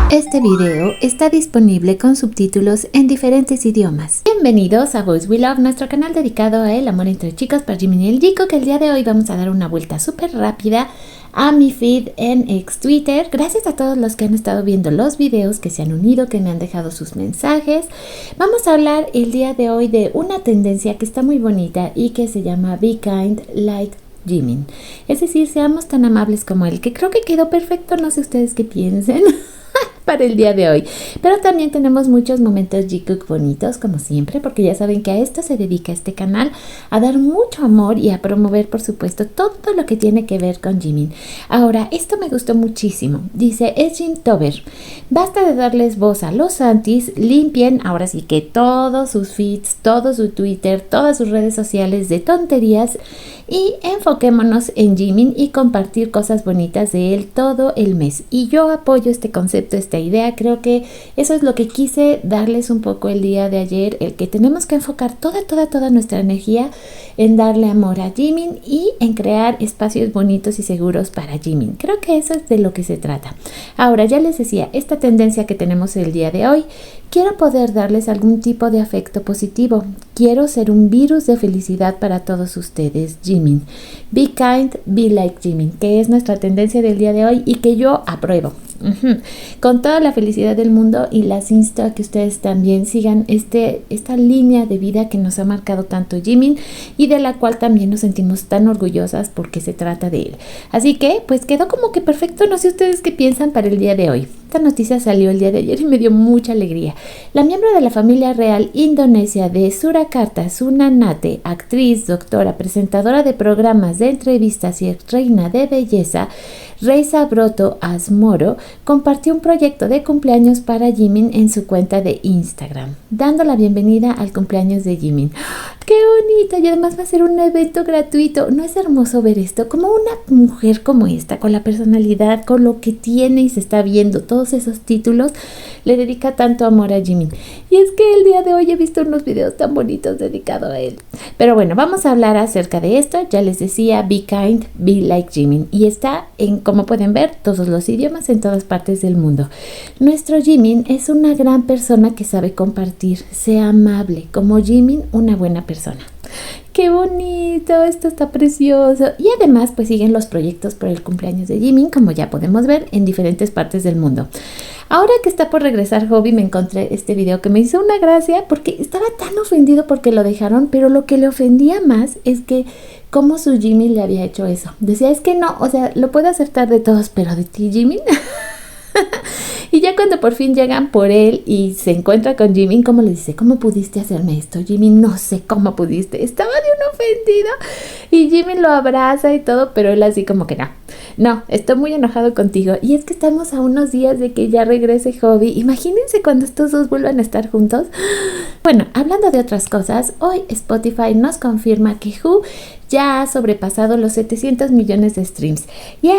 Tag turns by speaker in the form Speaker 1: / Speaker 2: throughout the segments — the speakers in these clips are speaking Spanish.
Speaker 1: Este video está disponible con subtítulos en diferentes idiomas. Bienvenidos a Boys We Love, nuestro canal dedicado a el amor entre chicos por Jimin y el Jiko, que el día de hoy vamos a dar una vuelta súper rápida a mi feed en ex Twitter. Gracias a todos los que han estado viendo los videos, que se han unido, que me han dejado sus mensajes. Vamos a hablar el día de hoy de una tendencia que está muy bonita y que se llama Be Kind Like Jimin. Es decir, seamos tan amables como él, que creo que quedó perfecto, no sé ustedes qué piensen. Para el día de hoy, pero también tenemos muchos momentos Jikook bonitos, como siempre, porque ya saben que a esto se dedica este canal, a dar mucho amor y a promover, por supuesto, todo lo que tiene que ver con Jimin. Ahora, esto me gustó muchísimo. Dice Jin Tober: basta de darles voz a los antis, limpien ahora sí que todos sus feeds, todo su Twitter, todas sus redes sociales de tonterías y enfoquémonos en Jimin y compartir cosas bonitas de él todo el mes. Y yo apoyo este concepto, esta idea. Creo que eso es lo que quise darles un poco el día de ayer, el que tenemos que enfocar toda nuestra energía en darle amor a Jimin y en crear espacios bonitos y seguros para Jimin. Creo que eso es de lo que se trata. Ahora, ya les decía, esta tendencia que tenemos el día de hoy, quiero poder darles algún tipo de afecto positivo. Quiero ser un virus de felicidad para todos ustedes, Jimin. Be kind, be like Jimin, que es nuestra tendencia del día de hoy y que yo apruebo. Con toda la felicidad del mundo, y las insto a que ustedes también sigan esta línea de vida que nos ha marcado tanto Jimin y de la cual también nos sentimos tan orgullosas porque se trata de él. Así que pues quedó como que perfecto. No sé ustedes qué piensan para el día de hoy. Esta noticia salió el día de ayer y me dio mucha alegría. La miembro de la familia real indonesia de Surakarta, Sunanate, actriz, doctora, presentadora de programas de entrevistas y reina de belleza, Reza Broto Asmoro, compartió un proyecto de cumpleaños para Jimin en su cuenta de Instagram, dando la bienvenida al cumpleaños de Jimin. ¡Qué bonito! Y además va a ser un evento gratuito. ¿No es hermoso ver esto? Como una mujer como esta, con la personalidad, con lo que tiene y se está viendo, todos esos títulos, le dedica tanto amor a Jimin. Y es que el día de hoy he visto unos videos tan bonitos dedicados a él. Pero bueno, vamos a hablar acerca de esto. Ya les decía, Be Kind, Be Like Jimin. Y está en, como pueden ver, todos los idiomas en todas partes del mundo. Nuestro Jimin es una gran persona que sabe compartir. Sea amable, como Jimin, una buena persona. ¡Qué bonito! Esto está precioso. Y además pues siguen los proyectos por el cumpleaños de Jimin, como ya podemos ver, en diferentes partes del mundo. Ahora que está por regresar Hobby, me encontré este video que me hizo una gracia porque estaba tan ofendido porque lo dejaron, pero lo que le ofendía más es que cómo su Jimin le había hecho eso. Decía, es que no, o sea, lo puedo aceptar de todos, pero de ti, Jimin. Y ya cuando por fin llegan por él y se encuentra con Jimin, ¿cómo le dice? ¿Cómo pudiste hacerme esto, Jimin? No sé cómo pudiste. Estaba de un ofendido. Y Jimin lo abraza y todo, pero él así como que no, estoy muy enojado contigo. Y es que estamos a unos días de que ya regrese Hobby. Imagínense cuando estos dos vuelvan a estar juntos. Bueno, hablando de otras cosas, hoy Spotify nos confirma que Who ya ha sobrepasado los 700 millones de streams. ¡Yeah!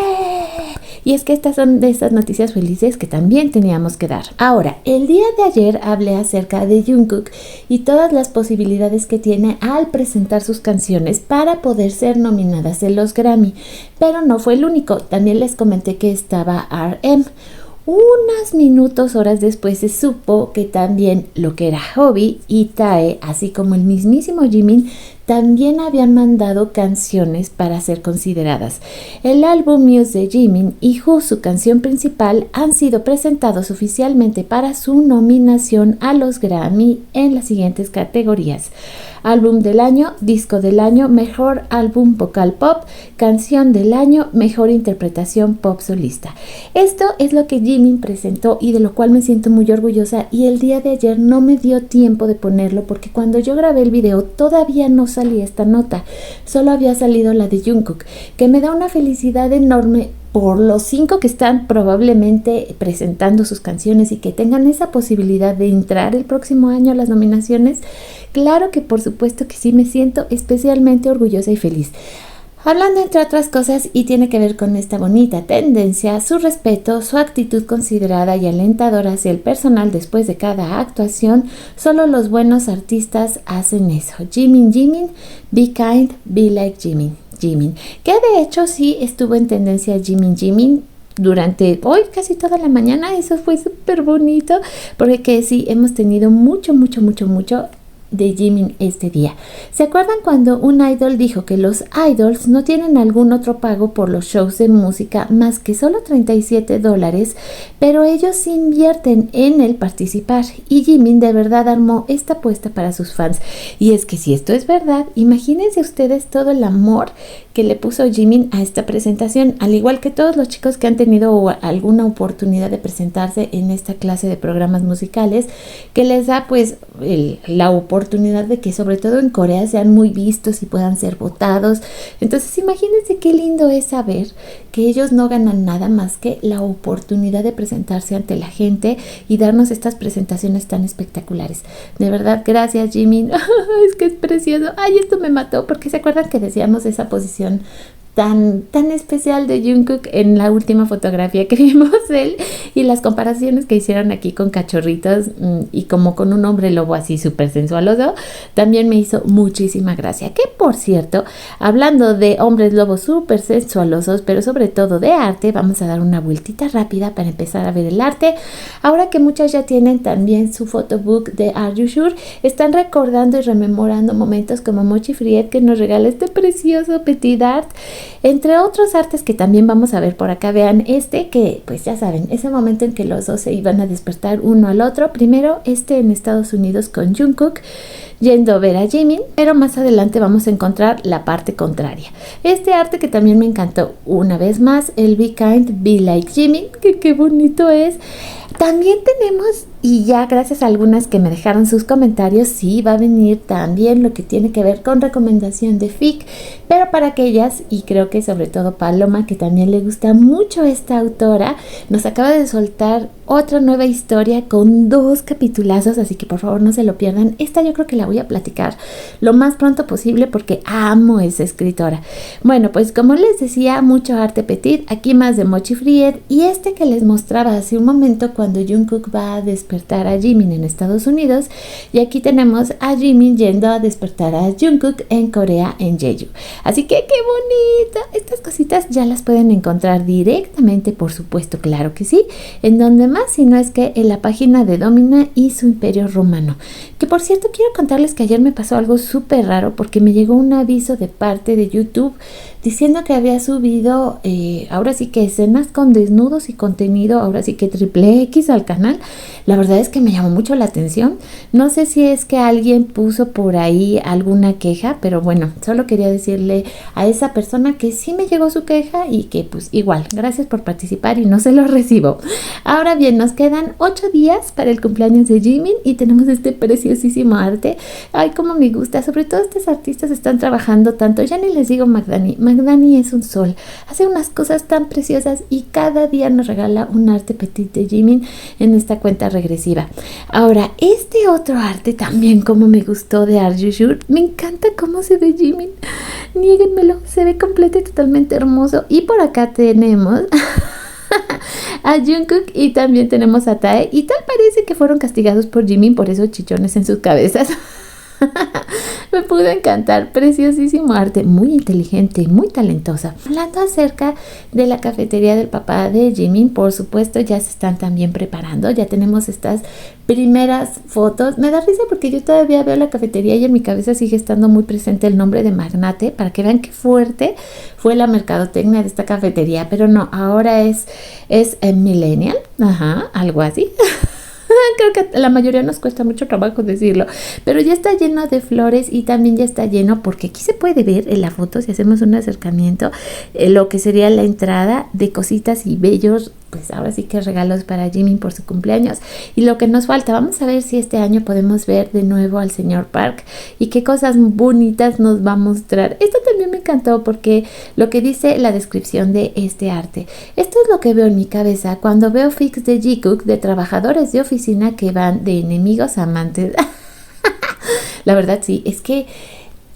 Speaker 1: Y es que estas son de esas noticias felices que también teníamos que dar. Ahora, el día de ayer hablé acerca de Jungkook y todas las posibilidades que tiene al presentar sus canciones para poder ser nominadas en los Grammy. Pero no fue el único. También les comenté que estaba RM. Unos minutos, horas después, se supo que también lo que era Hobby y Tae, así como el mismísimo Jimin, también habían mandado canciones para ser consideradas. El álbum Muse de Jimin y Who, su canción principal, han sido presentados oficialmente para su nominación a los Grammy en las siguientes categorías: álbum del año, disco del año, mejor álbum vocal pop, canción del año, mejor interpretación pop solista. Esto es lo que Jimin presentó y de lo cual me siento muy orgullosa, y el día de ayer no me dio tiempo de ponerlo porque cuando yo grabé el video todavía no salía esta nota, solo había salido la de Jungkook, que me da una felicidad enorme por los 5 que están probablemente presentando sus canciones y que tengan esa posibilidad de entrar el próximo año a las nominaciones. Claro que por supuesto que sí, me siento especialmente orgullosa y feliz. Hablando entre otras cosas, y tiene que ver con esta bonita tendencia, su respeto, su actitud considerada y alentadora hacia el personal después de cada actuación. Solo los buenos artistas hacen eso. Jimin, be kind, be like Jimin. Que de hecho sí estuvo en tendencia Jimin, durante hoy casi toda la mañana. Eso fue súper bonito porque sí, hemos tenido mucho de Jimin este día. ¿Se acuerdan cuando un idol dijo que los idols no tienen algún otro pago por los shows de música más que solo $37, pero ellos invierten en el participar? Y Jimin de verdad armó esta apuesta para sus fans. Y es que si esto es verdad, imagínense ustedes todo el amor que le puso Jimin a esta presentación, al igual que todos los chicos que han tenido alguna oportunidad de presentarse en esta clase de programas musicales, que les da pues la oportunidad de que sobre todo en Corea sean muy vistos y puedan ser votados. Entonces imagínense qué lindo es saber que ellos no ganan nada más que la oportunidad de presentarse ante la gente y darnos estas presentaciones tan espectaculares. De verdad, gracias Jimin. Es que es precioso. Ay, esto me mató, porque se acuerdan que decíamos esa posición tan especial de Jungkook en la última fotografía que vimos de él, y las comparaciones que hicieron aquí con cachorritos y como con un hombre lobo así súper sensualoso, también me hizo muchísima gracia. Que por cierto, hablando de hombres lobos súper sensualosos, pero sobre todo de arte, vamos a dar una vueltita rápida para empezar a ver el arte. Ahora que muchas ya tienen también su photobook de Are You Sure, están recordando y rememorando momentos como Mochi Fried, que nos regala este precioso petit art, entre otros artes que también vamos a ver por acá. Vean este, que pues ya saben, ese momento en que los dos se iban a despertar uno al otro. Primero en Estados Unidos con Jungkook yendo a ver a Jimin, pero más adelante vamos a encontrar la parte contraria. Este arte que también me encantó, una vez más, el Be Kind, Be Like Jimin, que qué bonito es. También tenemos, y ya gracias a algunas que me dejaron sus comentarios, sí va a venir también lo que tiene que ver con recomendación de fic, pero para aquellas, y creo que sobre todo Paloma, que también le gusta mucho esta autora, nos acaba de soltar otra nueva historia con 2 capitulazos, así que por favor no se lo pierdan. Esta yo creo que la voy a platicar lo más pronto posible porque amo esa escritora. Bueno, pues como les decía, mucho arte petit, aquí más de Mochi Fried, y este que les mostraba hace un momento cuando Jungkook va a despertar a Jimin en Estados Unidos, y aquí tenemos a Jimin yendo a despertar a Jungkook en Corea, en Jeju. Así que qué bonita. Estas cositas ya las pueden encontrar directamente, por supuesto, claro que sí, en donde más, si no es que en la página de Domina y su Imperio Romano. Que por cierto, quiero contarles que ayer me pasó algo súper raro, porque me llegó un aviso de parte de YouTube diciendo que había subido ahora sí que escenas con desnudos y contenido, ahora sí que triple X al canal. La verdad es que me llamó mucho la atención. No sé si es que alguien puso por ahí alguna queja, pero bueno, solo quería decirle a esa persona que sí me llegó su queja y que pues igual, gracias por participar y no se lo recibo. Ahora bien, nos quedan 8 días para el cumpleaños de Jimin y tenemos este preciosísimo arte. Ay, cómo me gusta, sobre todo estos artistas están trabajando tanto. Ya ni les digo Magdani. Magdani es un sol, hace unas cosas tan preciosas y cada día nos regala un arte petit de Jimin en esta cuenta regresiva. Ahora, este otro arte también como me gustó de Are You Sure. Me encanta cómo se ve Jimin, niéguenmelo, se ve completo y totalmente hermoso. Y por acá tenemos a Jungkook y también tenemos a Tae, y tal parece que fueron castigados por Jimin por esos chichones en sus cabezas. Me pudo encantar, preciosísimo arte, muy inteligente, muy talentosa. Hablando acerca de la cafetería del papá de Jimin, por supuesto ya se están también preparando, ya tenemos estas primeras fotos. Me da risa porque yo todavía veo la cafetería y en mi cabeza sigue estando muy presente el nombre de Magnate, para que vean qué fuerte fue la mercadotecnia de esta cafetería, pero no, ahora es Millennial, algo así. Creo que a la mayoría nos cuesta mucho trabajo decirlo, pero ya está lleno de flores y también ya está lleno, porque aquí se puede ver en la foto, si hacemos un acercamiento, lo que sería la entrada de cositas y bellos, pues ahora sí que regalos para Jimin por su cumpleaños. Y lo que nos falta, vamos a ver si este año podemos ver de nuevo al señor Park y qué cosas bonitas nos va a mostrar. Esto también me encantó porque lo que dice la descripción de este arte, esto es lo que veo en mi cabeza cuando veo fics de Jikook, de trabajadores de oficina que van de enemigos a amantes. La verdad sí, es que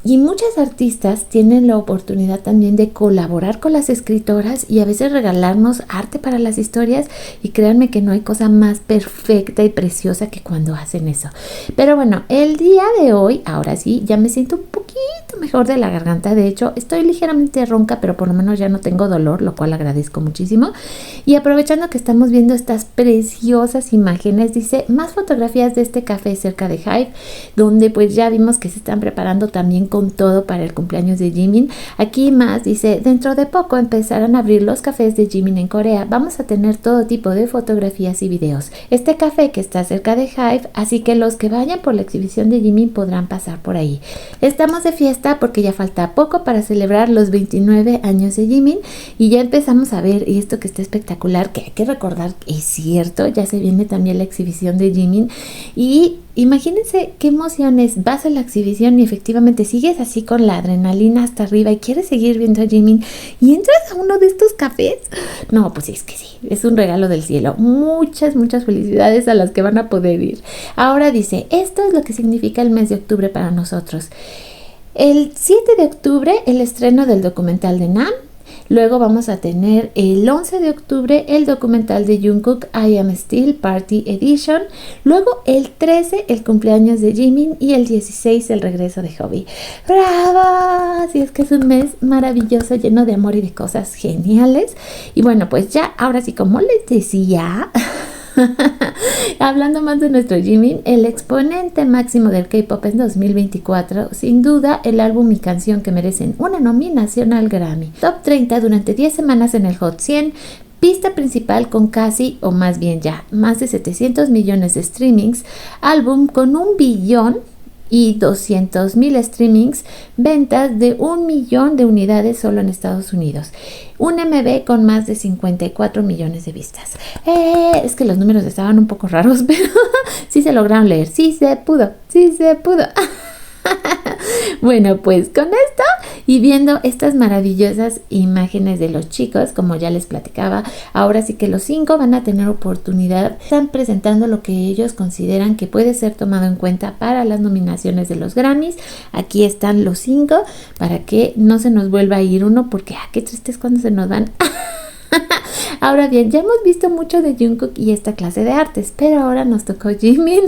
Speaker 1: y muchas artistas tienen la oportunidad también de colaborar con las escritoras y a veces regalarnos arte para las historias, y créanme que no hay cosa más perfecta y preciosa que cuando hacen eso. Pero bueno, el día de hoy, ahora sí, ya me siento un poquito mejor de la garganta. De hecho, estoy ligeramente ronca, pero por lo menos ya no tengo dolor, lo cual agradezco muchísimo. Y aprovechando que estamos viendo estas preciosas imágenes, dice más fotografías de este café cerca de Hive, donde pues ya vimos que se están preparando también con todo para el cumpleaños de Jimin. Aquí más dice, dentro de poco empezarán a abrir los cafés de Jimin en Corea. Vamos a tener todo tipo de fotografías y videos. Este café que está cerca de Hive, así que los que vayan por la exhibición de Jimin podrán pasar por ahí. Estamos de fiesta porque ya falta poco para celebrar los 29 años de Jimin y ya empezamos a ver esto que está espectacular, que hay que recordar, es cierto, ya se viene también la exhibición de Jimin y imagínense qué emociones, vas a la exhibición y efectivamente sigues así con la adrenalina hasta arriba y quieres seguir viendo a Jimin y entras a uno de estos cafés. No, pues es que sí, es un regalo del cielo. Muchas felicidades a las que van a poder ir. Ahora dice, esto es lo que significa el mes de octubre para nosotros. El 7 de octubre, el estreno del documental de Nam. Luego vamos a tener el 11 de octubre el documental de Jungkook, I Am Still Party Edition. Luego el 13 el cumpleaños de Jimin y el 16 el regreso de Hobby. ¡Bravo! Así es que es un mes maravilloso, lleno de amor y de cosas geniales. Y bueno, pues ya, ahora sí, como les decía... Hablando más de nuestro Jimin, el exponente máximo del K-pop en 2024, sin duda el álbum y canción que merecen una nominación al Grammy. Top 30 durante 10 semanas en el Hot 100, pista principal con casi, o más bien ya, más de 700 millones de streamings, álbum con 1 billón y 200,000 streamings, ventas de 1 millón de unidades solo en Estados Unidos. Un MV con más de 54 millones de vistas. Es que los números estaban un poco raros, pero sí se lograron leer. Sí se pudo, sí se pudo. Bueno, pues con esto y viendo estas maravillosas imágenes de los chicos, como ya les platicaba, ahora sí que los 5 van a tener oportunidad, están presentando lo que ellos consideran que puede ser tomado en cuenta para las nominaciones de los Grammys. Aquí están los 5 para que no se nos vuelva a ir uno, porque qué triste es cuando se nos van. Ahora bien, ya hemos visto mucho de Jungkook y esta clase de artes, pero ahora nos tocó Jimin.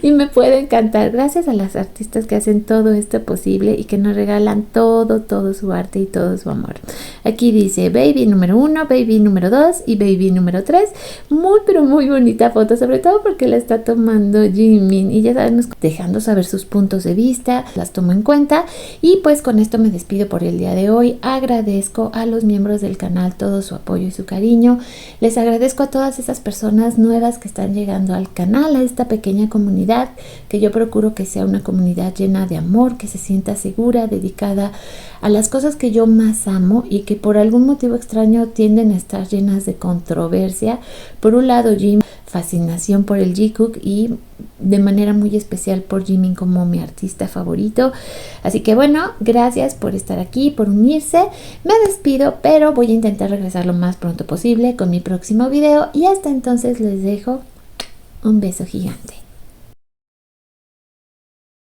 Speaker 1: Y me puede encantar, gracias a las artistas que hacen todo esto posible y que nos regalan todo su arte y todo su amor. Aquí dice Baby número 1, Baby número 2 y Baby número 3. Muy pero muy bonita foto, sobre todo porque la está tomando Jimin y ya sabemos, dejando saber sus puntos de vista, las tomo en cuenta. Y pues con esto me despido por el día de hoy. Agradezco a los miembros del canal todo su apoyo y su cariño. Les agradezco a todas esas personas nuevas que están llegando al canal, a esta pequeña comunidad, que yo procuro que sea una comunidad llena de amor, que se sienta segura, dedicada a las cosas que yo más amo y que por algún motivo extraño tienden a estar llenas de controversia. Por un lado, Jimin, fascinación por el Jungkook y de manera muy especial por Jimin como mi artista favorito. Así que bueno, gracias por estar aquí, por unirse. Me despido, pero voy a intentar regresar lo más pronto posible con mi próximo video y hasta entonces les dejo un beso gigante.